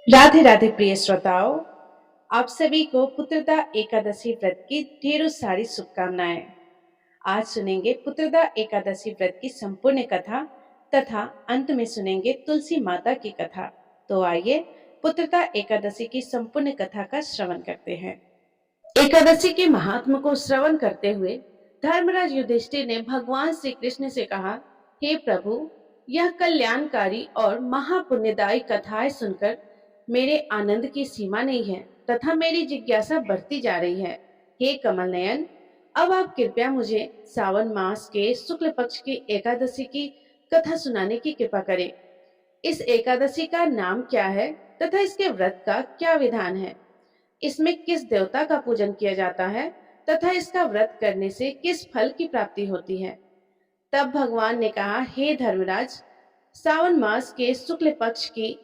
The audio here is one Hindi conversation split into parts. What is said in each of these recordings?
राधे राधे प्रिय श्रोताओं। आप सभी को पुत्रदा एकादशी व्रत की ढेरों सारी शुभकामनाएं। आज सुनेंगे पुत्रदा एकादशी व्रत की संपूर्ण कथा तथा अंत में सुनेंगे तुलसी माता की कथा। तो आइए पुत्रदा एकादशी की संपूर्ण कथा का श्रवण करते हैं। एकादशी के महात्म को श्रवण करते हुए धर्मराज युधिष्ठिर ने भगवान श्री कृष्ण से कहा, हे प्रभु, यह कल्याणकारी और महापुण्यदायी कथाएं सुनकर मेरे आनंद की सीमा नहीं है तथा मेरी जिज्ञासा बढ़ती जा रही है। हे कमल नयन, अब आप कृपया मुझे सावन मास के शुक्ल पक्ष की एकादशी की कथा सुनाने की कृपा करें। इस एकादशी का नाम क्या है तथा इसके व्रत का क्या विधान है? इसमें किस देवता का पूजन किया जाता है तथा इसका व्रत करने से किस फल की प्राप्ति होती है? तब भगवान ने कहा, हे धर्मराज, सावन मास के शुक्ल पक्ष की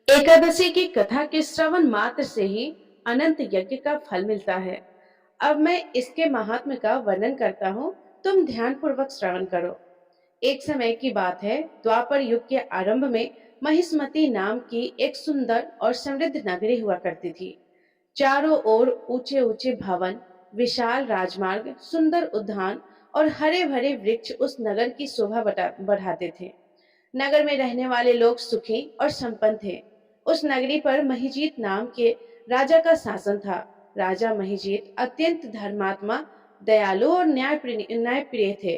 एकादशी की कथा के श्रवण मात्र से ही अनंत यज्ञ का फल मिलता है। अब मैं इसके महात्म्य का वर्णन करता हूँ, तुम ध्यान पूर्वक श्रवण करो। एक समय की बात है, द्वापर युग के आरंभ में महिष्मती नाम की एक सुंदर और समृद्ध नगरी हुआ करती थी। चारों ओर ऊंचे ऊंचे भवन, विशाल राजमार्ग, सुंदर उद्यान और हरे भरे वृक्ष उस नगर की शोभा बढ़ाते थे। नगर में रहने वाले लोग सुखी और संपन्न थे। उस नगरी पर महिजीत नाम के राजा का शासन था। राजा महिजीत अत्यंत धर्मात्मा, दयालु और न्यायप्रिय थे।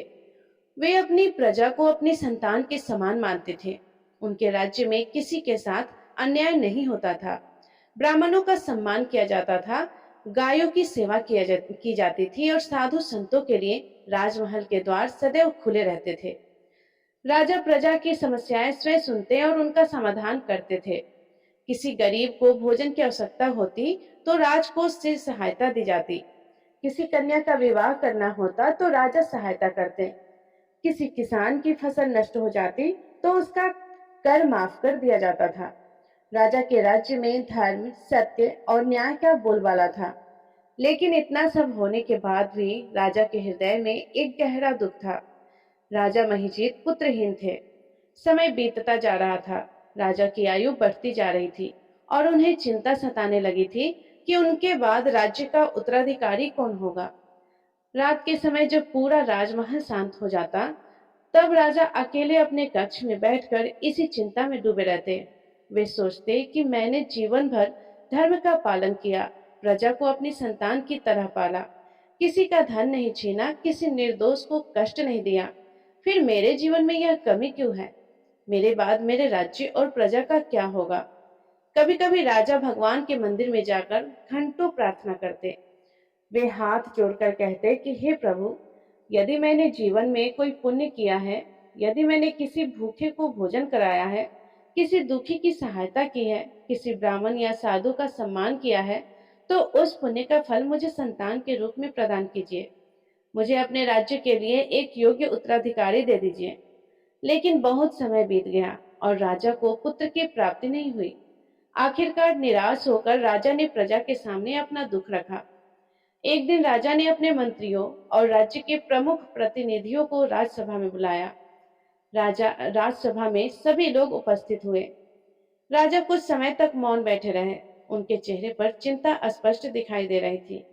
वे अपनी प्रजा को अपनी संतान के समान मानते थे। उनके राज्य में किसी के साथ अन्याय नहीं होता था। ब्राह्मणों का सम्मान किया जाता था, गायों की सेवा की जाती थी और साधु संतों के लिए राजमहल के द्वार सदैव खुले रहते थे। राजा प्रजा की समस्याएं स्वयं सुनते और उनका समाधान करते थे। किसी गरीब को भोजन की आवश्यकता होती तो राजकोष से सहायता दी जाती। किसी कन्या का विवाह करना होता तो राजा सहायता करते। किसी किसान की फसल नष्ट हो जाती तो उसका कर माफ कर दिया जाता था। राजा के राज्य में धर्म, सत्य और न्याय का बोलबाला था। लेकिन इतना सब होने के बाद भी राजा के हृदय में एक गहरा दुख था। राजा महिजीत पुत्रहीन थे। समय बीतता जा रहा था। राजा की आयु बढ़ती जा रही थी और उन्हें चिंता सताने लगी थी कि उनके बाद राज्य का उत्तराधिकारी कौन होगा। रात के समय जब पूरा राजमहल शांत हो जाता, तब राजा अकेले अपने कक्ष में बैठकर इसी चिंता में डूबे रहते। वे सोचते कि मैंने जीवन भर धर्म का पालन किया, प्रजा को अपनी संतान की तरह पाला, किसी का धन नहीं छीना, किसी निर्दोष को कष्ट नहीं दिया। फिर मेरे जीवन में यह कमी क्यों है? मेरे बाद मेरे राज्य और प्रजा का क्या होगा? कभी कभी राजा भगवान के मंदिर में जाकर घंटों प्रार्थना करते। वे हाथ जोड़कर कहते कि हे प्रभु, यदि मैंने जीवन में कोई पुण्य किया है, यदि मैंने किसी भूखे को भोजन कराया है, किसी दुखी की सहायता की है, किसी ब्राह्मण या साधु का सम्मान किया है, तो उस पुण्य का फल मुझे संतान के रूप में प्रदान कीजिए। मुझे अपने राज्य के लिए एक योग्य उत्तराधिकारी दे दीजिए। लेकिन बहुत समय बीत गया और राजा को पुत्र की प्राप्ति नहीं हुई। आखिरकार निराश होकर राजा ने प्रजा के सामने अपना दुख रखा। एक दिन राजा ने अपने मंत्रियों और राज्य के प्रमुख प्रतिनिधियों को राजसभा में बुलाया। राजसभा में सभी लोग उपस्थित हुए। राजा कुछ समय तक मौन बैठे रहे। उनके चेहरे पर चिंता स्पष्ट दिखाई दे रही थी।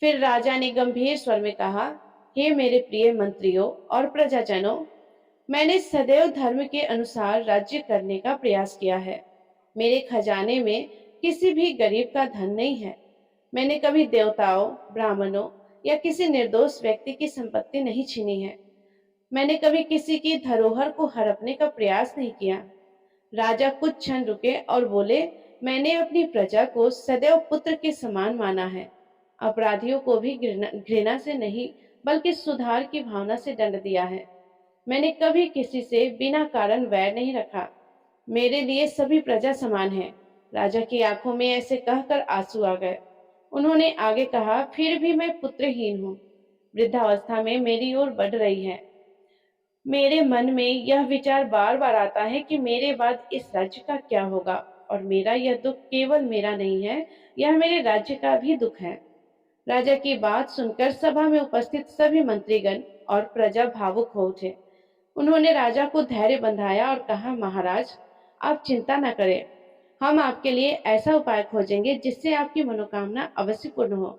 फिर राजा ने गंभीर स्वर में कहा, हे मेरे प्रिय मंत्रियों और प्रजाजनों, मैंने सदैव धर्म के अनुसार राज्य करने का प्रयास किया है। मेरे खजाने में किसी भी गरीब का धन नहीं है। मैंने कभी देवताओं, ब्राह्मणों या किसी निर्दोष व्यक्ति की संपत्ति नहीं छीनी है। मैंने कभी किसी की धरोहर को हड़पने का प्रयास नहीं किया। राजा कुछ क्षण रुके और बोले, मैंने अपनी प्रजा को सदैव पुत्र के समान माना है। अपराधियों को भी घृणा से नहीं, बल्कि सुधार की भावना से दंड दिया है। मैंने कभी किसी से बिना कारण वैर नहीं रखा। मेरे लिए सभी प्रजा समान है। राजा की आंखों में ऐसे कहकर आंसू आ गए। उन्होंने आगे कहा, फिर भी मैं पुत्रहीन हूँ। वृद्धावस्था में मेरी ओर बढ़ रही है। मेरे मन में यह विचार बार बार आता है कि मेरे बाद इस राज्य का क्या होगा, और मेरा यह दुख केवल मेरा नहीं है, यह मेरे राज्य का भी दुख है। राजा की बात सुनकर सभा में उपस्थित सभी मंत्रीगण और प्रजा भावुक हो उठे। उन्होंने राजा को धैर्य बंधाया और कहा, महाराज, आप चिंता न करें। हम आपके लिए ऐसा उपाय खोजेंगे जिससे आपकी मनोकामना अवश्य पूर्ण हो।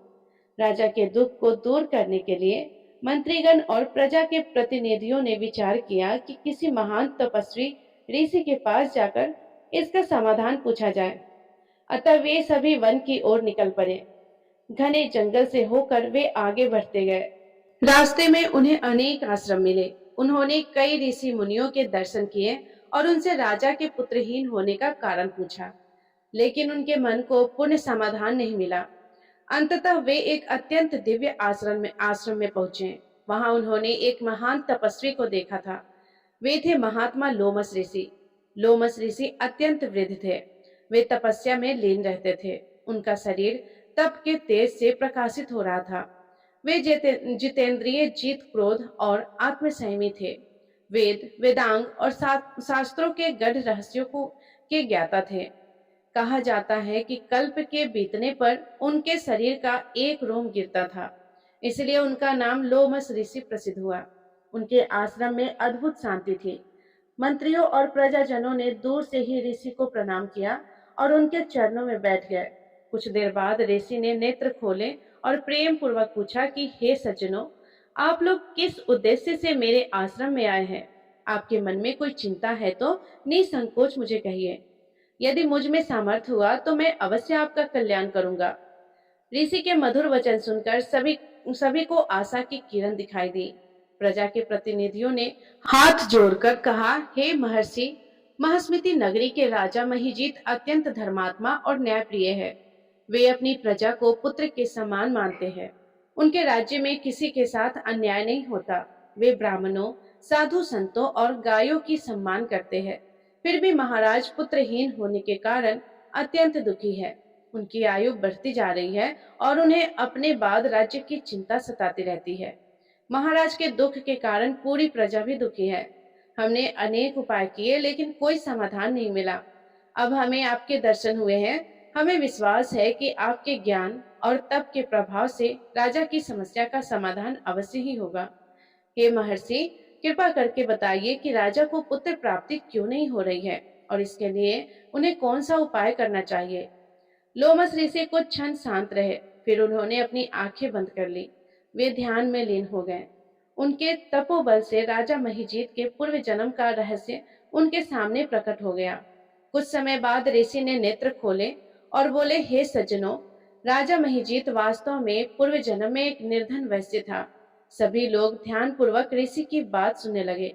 राजा के दुख को दूर करने के लिए मंत्रीगण और प्रजा के प्रतिनिधियों ने विचार किया कि किसी महान तपस्वी ऋषि के पास जाकर इसका समाधान पूछा जाए। अतः वे सभी वन की ओर निकल पड़े। घने जंगल से होकर वे आगे बढ़ते गए। रास्ते में उन्हें अनेक आश्रम मिले। उन्होंने कई ऋषि मुनियों के दर्शन किए और उनसे राजा के पुत्रहीन होने का कारण पूछा, लेकिन उनके मन को पूर्ण समाधान नहीं मिला। अंततः वे एक अत्यंत दिव्य आश्रम में पहुंचे। वहां उन्होंने एक महान तपस्वी को देखा था। वे थे महात्मा लोमस ऋषि। लोमस ऋषि अत्यंत वृद्ध थे। वे तपस्या में लीन रहते थे। उनका शरीर तप के तेज से प्रकाशित हो रहा था। वे जितेंद्रिय, जीत क्रोध और आत्मसंयमी थे। वेद, वेदांग और शास्त्रों के गढ़ रहस्यों को के ज्ञाता थे। कहा जाता है कि कल्प के बीतने पर उनके शरीर का एक रोम गिरता था, इसलिए उनका नाम लोमस ऋषि प्रसिद्ध हुआ। उनके आश्रम में अद्भुत शांति थी। मंत्रियों और प्रजाजनों ने दूर से ही ऋषि को प्रणाम किया और उनके चरणों में बैठ गए। कुछ देर बाद ऋषि ने नेत्र खोले और प्रेम पूर्वक पूछा कि हे सज्जनों, आप लोग किस उद्देश्य से मेरे आश्रम में आए हैं? आपके मन में कोई चिंता है तो निसंकोच मुझे कहिए। यदि मुझ में सामर्थ्य हुआ तो मैं अवश्य आपका कल्याण करूंगा। ऋषि के मधुर वचन सुनकर सभी को आशा की किरण दिखाई दी। प्रजा के प्रतिनिधियों ने हाथ जोड़कर कहा, हे महर्षि, महास्मृति नगरी के राजा महिजीत अत्यंत धर्मात्मा और न्यायप्रिय है। वे अपनी प्रजा को पुत्र के समान मानते हैं। उनके राज्य में किसी के साथ अन्याय नहीं होता। वे ब्राह्मणों, साधु संतों और गायों की सम्मान करते हैं। फिर भी महाराज पुत्रहीन होने के कारण अत्यंत दुखी है। उनकी आयु बढ़ती जा रही है और उन्हें अपने बाद राज्य की चिंता सताती रहती है। महाराज के दुख के कारण पूरी प्रजा भी दुखी है। हमने अनेक उपाय किए लेकिन कोई समाधान नहीं मिला। अब हमें आपके दर्शन हुए हैं। हमें विश्वास है कि आपके ज्ञान और तप के प्रभाव से राजा की समस्या का समाधान अवश्य ही होगा। हे महर्षि, कृपा करके बताइए कि राजा को पुत्र प्राप्ति क्यों नहीं हो रही है और इसके लिए उन्हें कौन सा उपाय करना चाहिए। लोमस ऋषि कुछ क्षण शांत रहे, फिर उन्होंने अपनी आंखें बंद कर ली। वे ध्यान में लीन हो गए। उनके तपोबल से राजा महिजीत के पूर्व जन्म का रहस्य उनके सामने प्रकट हो गया। कुछ समय बाद ऋषि ने नेत्र खोले और बोले, हे सज्जनों, राजा महिजीत वास्तव में पूर्व जन्म में एक निर्धन वैश्य था। सभी लोग ध्यान पूर्वक ऋषि की बात सुनने लगे।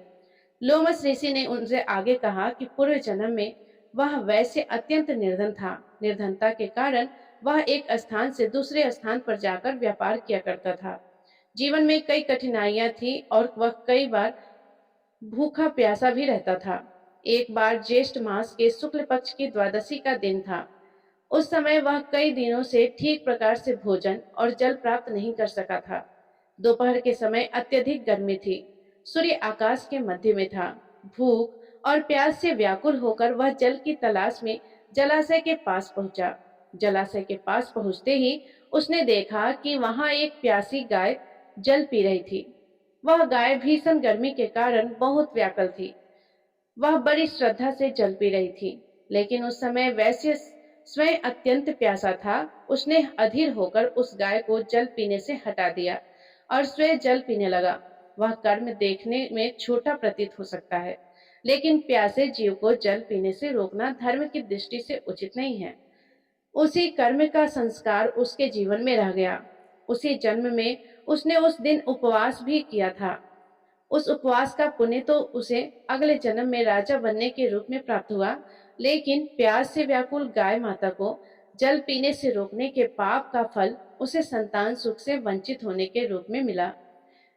लोमस ऋषि ने उनसे आगे कहा कि पूर्व जन्म में वह वैश्य अत्यंत निर्धन था। निर्धनता के कारण वह एक स्थान से दूसरे स्थान पर जाकर व्यापार किया करता था। जीवन में कई कठिनाइयां थी और वह कई बार भूखा प्यासा भी रहता था। एक बार ज्येष्ठ मास के शुक्ल पक्ष की द्वादशी का दिन था। उस समय वह कई दिनों से ठीक प्रकार से भोजन और जल प्राप्त नहीं कर सका था। दोपहर के समय अत्यधिक गर्मी थी। सूर्य आकाश के मध्य में था। भूख और प्यास से व्याकुल होकर वह जल की तलाश में जलाशय के पास पहुंचा। जलाशय के पास पहुंचते ही उसने देखा कि वहां एक प्यासी गाय जल पी रही थी। वह गाय भीषण गर्मी के कारण बहुत व्याकुल थी। वह बड़ी श्रद्धा से जल पी रही थी, लेकिन उस समय वैश्य स्वयं अत्यंत प्यासा था। उसने अधीर होकर उस गाय को जल पीने से हटा दिया और स्वयं जल पीने लगा। वह कर्म देखने में छोटा प्रतीत हो सकता है, लेकिन प्यासे जीव को जल पीने से रोकना धर्म की दृष्टि से उचित नहीं है। उसी कर्म का संस्कार उसके जीवन में रह गया। उसी जन्म में उसने उस दिन उपवास भी किया था। उस उपवास का पुण्य तो उसे अगले जन्म में राजा बनने के रूप में प्राप्त हुआ, लेकिन प्यास से व्याकुल गाय माता को जल पीने से रोकने के पाप का फल उसे संतान सुख से वंचित होने के रूप में मिला।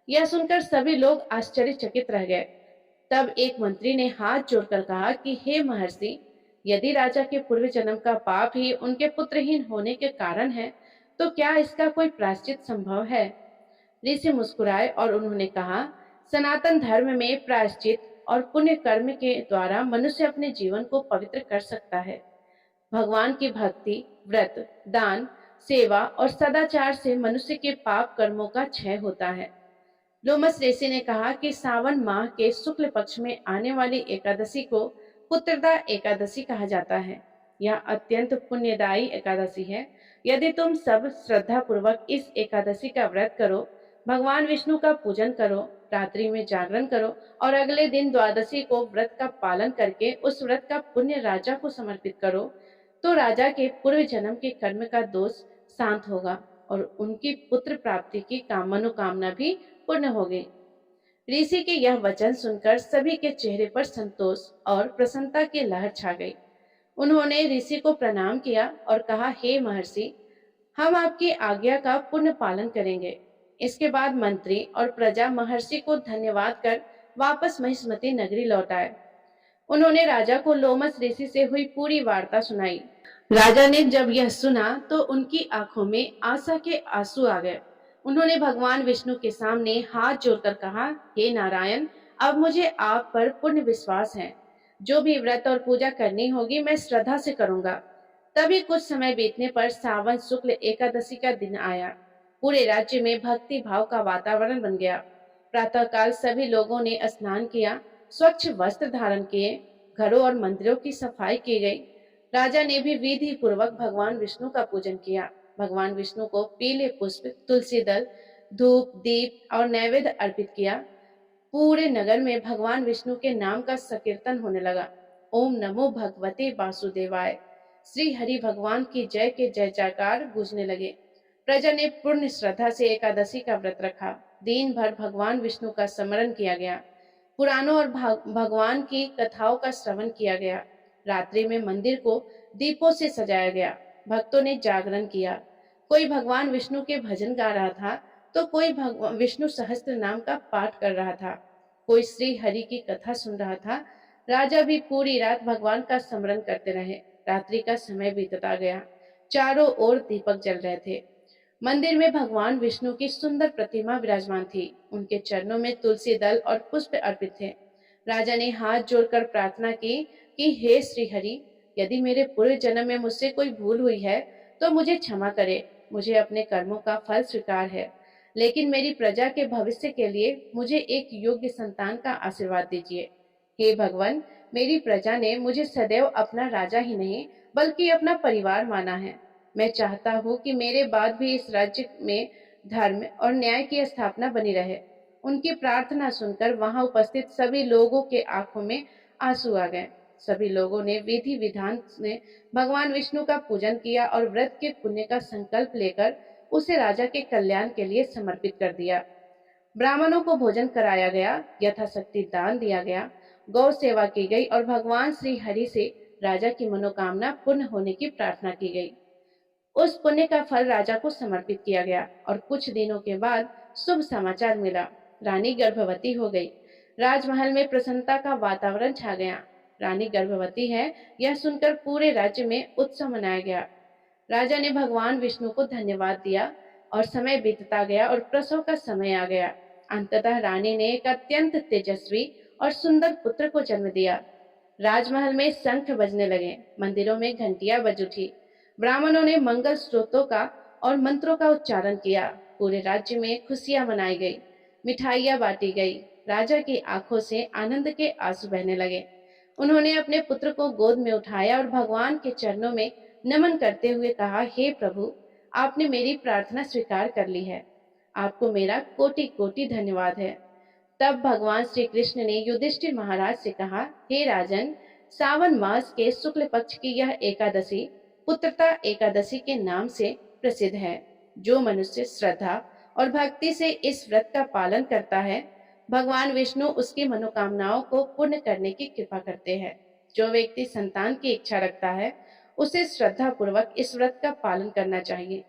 यह सुनकर सभी लोग आश्चर्यचकित रह गए। तब एक मंत्री ने हाथ जोड़कर कहा कि हे महर्षि, यदि राजा के पूर्व जन्म का पाप ही उनके पुत्रहीन होने के कारण है, तो क्या इसका कोई प्रायश्चित संभव है? ऋषि मुस्कुराए और उन्होंने कहा, सनातन धर्म में प्रायश्चित और पुण्य कर्म के द्वारा मनुष्य अपने जीवन को पवित्र कर सकता है। भगवान की भक्ति, व्रत, दान, सेवा और सदाचार से मनुष्य के पाप कर्मों का क्षय होता है। लोमस ऋषि ने कहा कि सावन माह के शुक्ल पक्ष में आने वाली एकादशी को पुत्रदा एकादशी कहा जाता है। यह अत्यंत पुण्यदायी एकादशी है। यदि तुम सब श्रद्धा पूर्वक इस एकादशी का व्रत करो, भगवान विष्णु का पूजन करो, रात्रि में जागरण करो और अगले दिन द्वादशी को व्रत का पालन करके उस व्रत का पुण्य राजा को समर्पित करो, तो राजा के पूर्व जन्म के कर्म का दोष शांत होगा और उनकी पुत्र प्राप्ति की मनोकामना भी पूर्ण होगी। ऋषि के यह वचन सुनकर सभी के चेहरे पर संतोष और प्रसन्नता की लहर छा गई। उन्होंने ऋषि को प्रणाम किया और कहा, हे महर्षि, हम आपकी आज्ञा का पूर्ण पालन करेंगे। इसके बाद मंत्री और प्रजा महर्षि को धन्यवाद कर वापस महिष्मती नगरी लौट आए। उन्होंने राजा को लोमस ऋषि से हुई पूरी वार्ता सुनाई। राजा ने जब यह सुना तो उनकी आंखों में आशा के आंसू आ गए। उन्होंने भगवान विष्णु के सामने हाथ जोड़कर कहा, हे नारायण, अब मुझे आप पर पूर्ण विश्वास है। जो भी व्रत और पूजा करनी होगी मैं श्रद्धा से करूंगा। तभी कुछ समय बीतने पर सावन शुक्ल एकादशी का दिन आया। पूरे राज्य में भक्ति भाव का वातावरण बन गया। प्रातःकाल सभी लोगों ने स्नान किया, स्वच्छ वस्त्र धारण किए, घरों और मंदिरों की सफाई की गई। राजा ने भी विधि पूर्वक भगवान विष्णु का पूजन किया। भगवान विष्णु को पीले पुष्प, तुलसी दल, धूप, दीप और नैवेद्य अर्पित किया। पूरे नगर में भगवान विष्णु के नाम का संकीर्तन होने लगा। ओम नमो भगवते वासुदेवाय, श्री हरि भगवान की जय के जय जयकार गूंजने लगे। प्रजा ने पूर्ण श्रद्धा से एकादशी का व्रत रखा। दिन भर भगवान विष्णु का स्मरण किया गया। पुराणों और भगवान की कथाओं का श्रवण किया गया। रात्रि में मंदिर को दीपों से सजाया गया। भक्तों ने जागरण किया। कोई भगवान विष्णु के भजन गा रहा था तो कोई विष्णु सहस्त्र नाम का पाठ कर रहा था। कोई श्री हरि की कथा सुन रहा था। राजा भी पूरी रात भगवान का स्मरण करते रहे। रात्रि का समय बीतता गया। चारों ओर दीपक जल रहे थे। मंदिर में भगवान विष्णु की सुंदर प्रतिमा विराजमान थी। उनके चरणों में तुलसी दल और पुष्प अर्पित थे। राजा ने हाथ जोड़कर प्रार्थना की कि हे श्री हरि, यदि मेरे पूर्व जन्म में मुझसे कोई भूल हुई है तो मुझे क्षमा करे। मुझे अपने कर्मों का फल स्वीकार है, लेकिन मेरी प्रजा के भविष्य के लिए मुझे एक योग्य संतान का आशीर्वाद दीजिए। हे भगवान, मेरी प्रजा ने मुझे सदैव अपना राजा ही नहीं बल्कि अपना परिवार माना है। मैं चाहता हूँ कि मेरे बाद भी इस राज्य में धर्म और न्याय की स्थापना बनी रहे। उनकी प्रार्थना सुनकर वहां उपस्थित सभी लोगों के आंखों में आंसू आ गए। सभी लोगों ने विधि विधान से भगवान विष्णु का पूजन किया और व्रत के पुण्य का संकल्प लेकर उसे राजा के कल्याण के लिए समर्पित कर दिया। ब्राह्मणों को भोजन कराया गया, यथाशक्ति दान दिया गया, गौ सेवा की गई और भगवान श्री हरि से राजा की मनोकामना पूर्ण होने की प्रार्थना की गई। उस पुण्य का फल राजा को समर्पित किया गया और कुछ दिनों के बाद शुभ समाचार मिला। रानी गर्भवती हो गई। राजमहल में प्रसन्नता का वातावरण छा गया। रानी गर्भवती है, यह सुनकर पूरे राज्य में उत्सव मनाया गया। राजा ने भगवान विष्णु को धन्यवाद दिया और समय बीतता गया और प्रसव का समय आ गया। अंततः रानी ने एक अत्यंत तेजस्वी और सुंदर पुत्र को जन्म दिया। राजमहल में शंख बजने लगे, मंदिरों में घंटियां बज उठी। ब्राह्मणों ने मंगल स्त्रोतों का और मंत्रों का उच्चारण किया। पूरे राज्य में खुशियां मनाई गई, मिठाइयां बांटी गई। राजा की आंखों से आनंद के आंसू बहने लगे। उन्होंने अपने पुत्र को गोद में उठाया और भगवान के चरणों में नमन करते हुए कहा, हे प्रभु, आपने मेरी प्रार्थना स्वीकार कर ली है। आपको मेरा कोटि कोटि धन्यवाद है। तब भगवान श्री कृष्ण ने युधिष्ठिर महाराज से कहा, हे राजन, सावन मास के शुक्ल पक्ष की यह एकादशी पुत्रता एकादशी के नाम से प्रसिद्ध है। जो मनुष्य श्रद्धा और भक्ति से इस व्रत का पालन करता है, भगवान विष्णु उसकी मनोकामनाओं को पूर्ण करने की कृपा करते हैं। जो व्यक्ति संतान की इच्छा रखता है, उसे श्रद्धा पूर्वक इस व्रत का पालन करना चाहिए।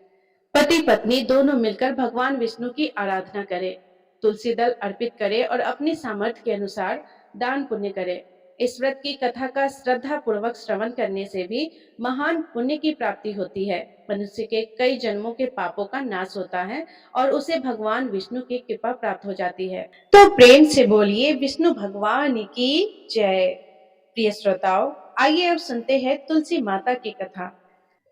पति पत्नी दोनों मिलकर भगवान विष्णु की आराधना करें, तुलसी दल अर्पित करें और अपनी सामर्थ्य के अनुसार दान पुण्य करें। इस व्रत की कथा का श्रद्धा पूर्वक श्रवण करने से भी महान पुण्य की प्राप्ति होती है। मनुष्य के कई जन्मों के पापों का नाश होता है और उसे भगवान विष्णु की कृपा प्राप्त हो जाती है। तो प्रेम से बोलिए विष्णु भगवान की जय। प्रिय श्रोताओ, आइए अब सुनते हैं तुलसी माता की कथा।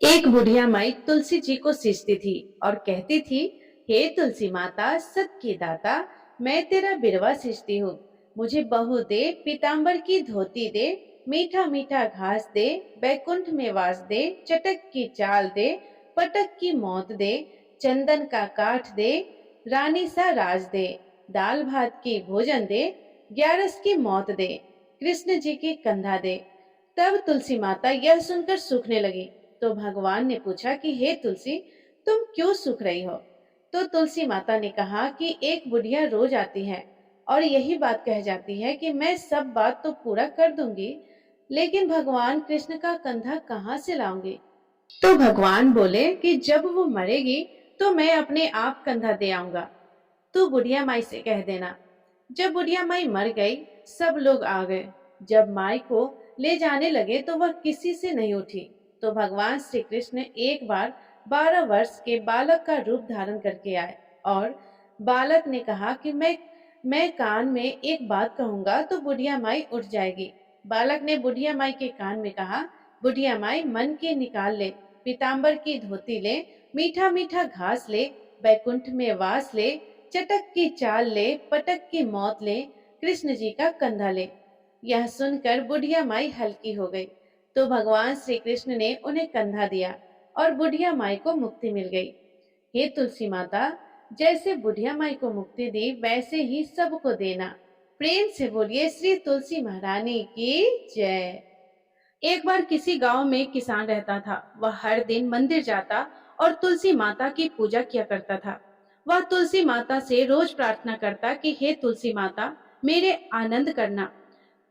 एक बुढ़िया माई तुलसी जी को सींचती थी और कहती थी, हे तुलसी माता, सत की दाता, मैं तेरा बिरवा सींचती हूँ। मुझे बहू दे, पीताम्बर की धोती दे, मीठा मीठा घास दे, बैकुंठ में वास दे, चटक की चाल दे, पटक की मौत दे, चंदन का काठ दे, रानी सा राज दे, दाल भात की भोजन दे, ग्यारस की मौत दे, कृष्ण जी की कंधा दे। तब तुलसी माता यह सुनकर सूखने लगी। तो भगवान ने पूछा कि हे तुलसी, तुम क्यों सूख रही हो? तो तुलसी माता ने कहा कि एक बुढ़िया रोज आती है और यही बात कह जाती है कि मैं सब बात तो पूरा कर दूंगी, लेकिन भगवान कृष्ण का कंधा कहाँ से लाऊंगी? तो भगवान बोले कि जब वो मरेगी तो मैं अपने आप कंधा दे आऊंगा। तू बुढ़िया माई से कह देना। जब बुढ़िया माई मर गई, सब लोग आ गए। जब माई को ले जाने लगे तो वह किसी से नहीं उठी। तो भगवान श्री कृष्ण एक बार 12 वर्ष के बालक का रूप धारण करके आए और बालक ने कहा कि मैं कान में एक बात कहूंगा तो बुढ़िया माई उठ जाएगी। बालक ने बुढ़िया माई के कान में कहा, बुढ़िया माई मन के निकाल ले, पीताम्बर की धोती ले, मीठा मीठा घास ले, बैकुंठ में वास ले, चटक की चाल ले, पटक की मौत ले, कृष्ण जी का कंधा ले। यह सुनकर बुढ़िया माई हल्की हो गई। तो भगवान श्री कृष्ण ने उन्हें कंधा दिया और बुढ़िया माई को मुक्ति मिल गई। हे तुलसी माता, जैसे बुढ़िया माई को मुक्ति दी वैसे ही सबको देना। प्रेम से बोलिए श्री तुलसी महारानी की जय। एक बार किसी गांव में किसान रहता था। वह हर दिन मंदिर जाता और तुलसी माता की पूजा किया करता था। वह तुलसी माता से रोज प्रार्थना करता कि हे तुलसी माता, मेरे आनंद करना।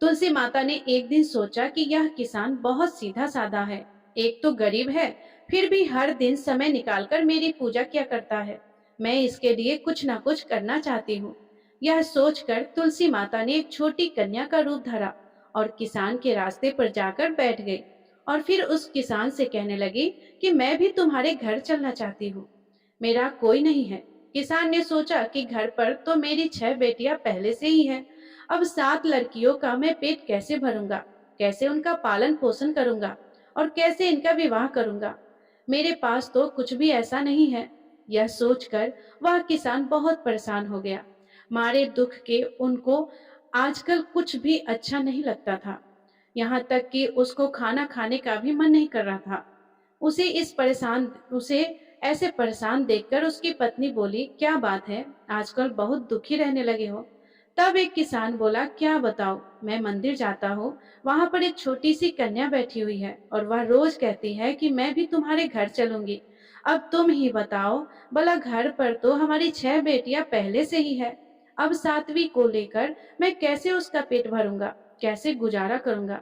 तुलसी माता ने एक दिन सोचा कि यह किसान बहुत सीधा साधा है। एक तो गरीब है, फिर भी हर दिन समय निकालकर मेरी पूजा किया करता है। मैं इसके लिए कुछ न कुछ करना चाहती हूँ। यह सोचकर तुलसी माता ने एक छोटी कन्या का रूप धरा और किसान के रास्ते पर जाकर बैठ गई और फिर उस किसान से कहने लगी कि मैं भी तुम्हारे घर चलना चाहती हूँ। मेरा कोई नहीं है। किसान ने सोचा कि घर पर तो मेरी 6 बेटियां पहले से ही हैं। अब 7 लड़कियों का मैं पेट कैसे भरूंगा? कैसे उनका पालन पोषण करूंगा? और कैसे इनका विवाह करूंगा? मेरे पास तो कुछ भी ऐसा नहीं है। यह सोचकर वह किसान बहुत परेशान हो गया। मारे दुख के उनको आजकल कुछ भी अच्छा नहीं लगता था। यहाँ तक कि उसको खाना खाने का भी मन नहीं कर रहा था। उसे ऐसे परेशान देखकर उसकी पत्नी बोली, क्या बात है, आजकल बहुत दुखी रहने लगे हो? तब एक किसान बोला, क्या बताओ, मैं मंदिर जाता हूँ, वहां पर एक छोटी सी कन्या बैठी हुई है और वह रोज कहती है कि मैं भी तुम्हारे घर चलूंगी। अब तुम ही बताओ, भला घर पर तो हमारी 6 बेटियां पहले से ही है। अब 7वीं को लेकर मैं कैसे उसका पेट भरूंगा? कैसे गुजारा करूंगा?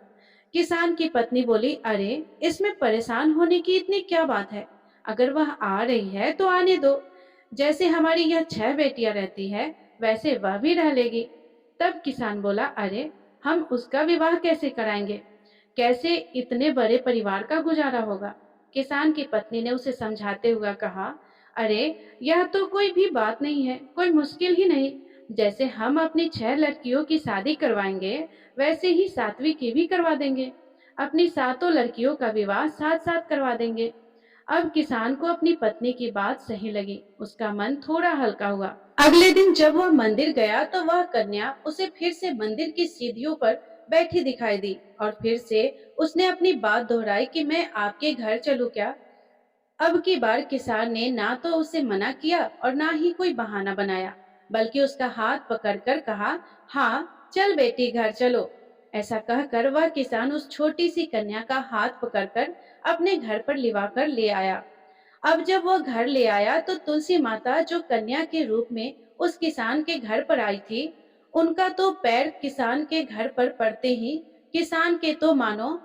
किसान की पत्नी बोली, अरे इसमें परेशान होने की इतनी क्या बात है? अगर वह आ रही है तो आने दो। जैसे हमारी यह 6 बेटियां रहती है वैसे वह भी रह लेगी। तब किसान बोला, अरे हम उसका विवाह कैसे कराएंगे? कैसे इतने बड़े परिवार का गुजारा होगा? किसान की पत्नी ने उसे समझाते हुए कहा, अरे यह तो कोई भी बात नहीं है, कोई मुश्किल ही नहीं। जैसे हम अपनी 6 लड़कियों की शादी करवाएंगे वैसे ही 7वीं की भी करवा देंगे। अपनी 7 लड़कियों का विवाह साथ साथ करवा देंगे। अब किसान को अपनी पत्नी की बात सही लगी। उसका मन थोड़ा हल्का हुआ। अगले दिन जब वह मंदिर गया तो वह कन्या उसे फिर से मंदिर की सीढ़ियों पर बैठी दिखाई दी और फिर से उसने अपनी बात दोहराई कि मैं आपके घर चलूं क्या? अब की बार किसान ने ना तो उसे मना किया और ना ही कोई बहाना बनाया, बल्कि उसका हाथ पकड़कर कहा, हाँ चल बेटी, घर चलो। ऐसा कहकर वह किसान उस छोटी सी कन्या का हाथ पकड़कर अपने घर पर लिवाकर ले आया। अब जब वह घर ले आया तो तुलसी माता जो कन्या के रूप में उस किसान के घर पर आई थी, उनका तो पैर किसान के घर पर पड़ते ही किसान के तो मानो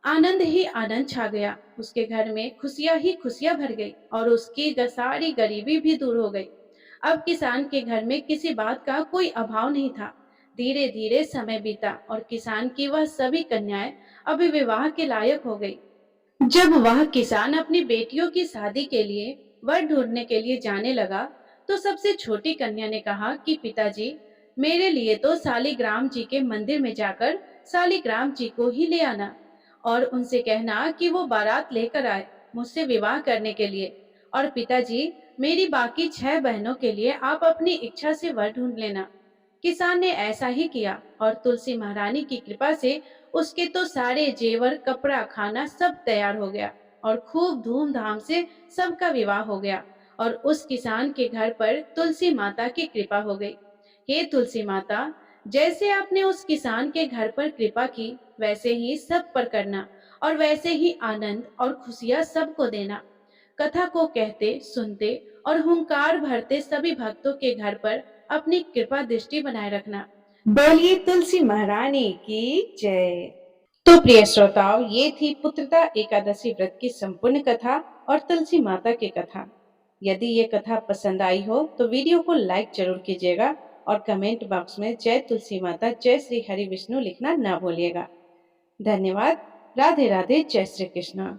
आनंद ही आनंद छा गया। उसके घर में खुशियां ही खुशियां भर गई और उसकी सारी गरीबी भी दूर हो गई। अब किसान के घर में किसी बात का कोई अभाव नहीं था। धीरे धीरे समय बीता और किसान की वह सभी कन्याएं अभी विवाह के लायक हो गई। जब वह किसान अपनी बेटियों की शादी के लिए वर ढूंढने के लिए जाने लगा तो सबसे छोटी कन्या ने कहा कि पिताजी, मेरे लिए तो सालिग्राम जी के मंदिर में जाकर सालिग्राम जी को ही ले आना और उनसे कहना कि वो बारात लेकर आए मुझसे विवाह करने के लिए। और पिताजी, मेरी बाकी 6 बहनों के लिए आप अपनी इच्छा से वर ढूंढ लेना। किसान ने ऐसा ही किया और तुलसी महारानी की कृपा से उसके तो सारे जेवर, कपड़ा, खाना सब तैयार हो गया और खूब धूमधाम से सबका विवाह हो गया और उस किसान के घर पर तुलसी माता की कृपा हो गई। हे तुलसी माता, जैसे आपने उस किसान के घर पर कृपा की, वैसे ही सब पर करना और वैसे ही आनंद और खुशियां सबको देना। कथा को कहते, सुनते और हुंकार भरते सभी भक्तों के घर पर अपनी कृपा दृष्टि बनाए रखना। बोलिए तुलसी महारानी की जय। तो प्रिय श्रोताओं, ये थी पुत्रदा एकादशी व्रत की संपूर्ण कथा और तुलसी माता की कथा। यदि ये कथा पसंद आई हो तो वीडियो को लाइक जरूर कीजिएगा और कमेंट बॉक्स में जय तुलसी माता, जय श्री हरि विष्णु लिखना ना भूलिएगा। धन्यवाद। राधे राधे। जय श्री कृष्ण।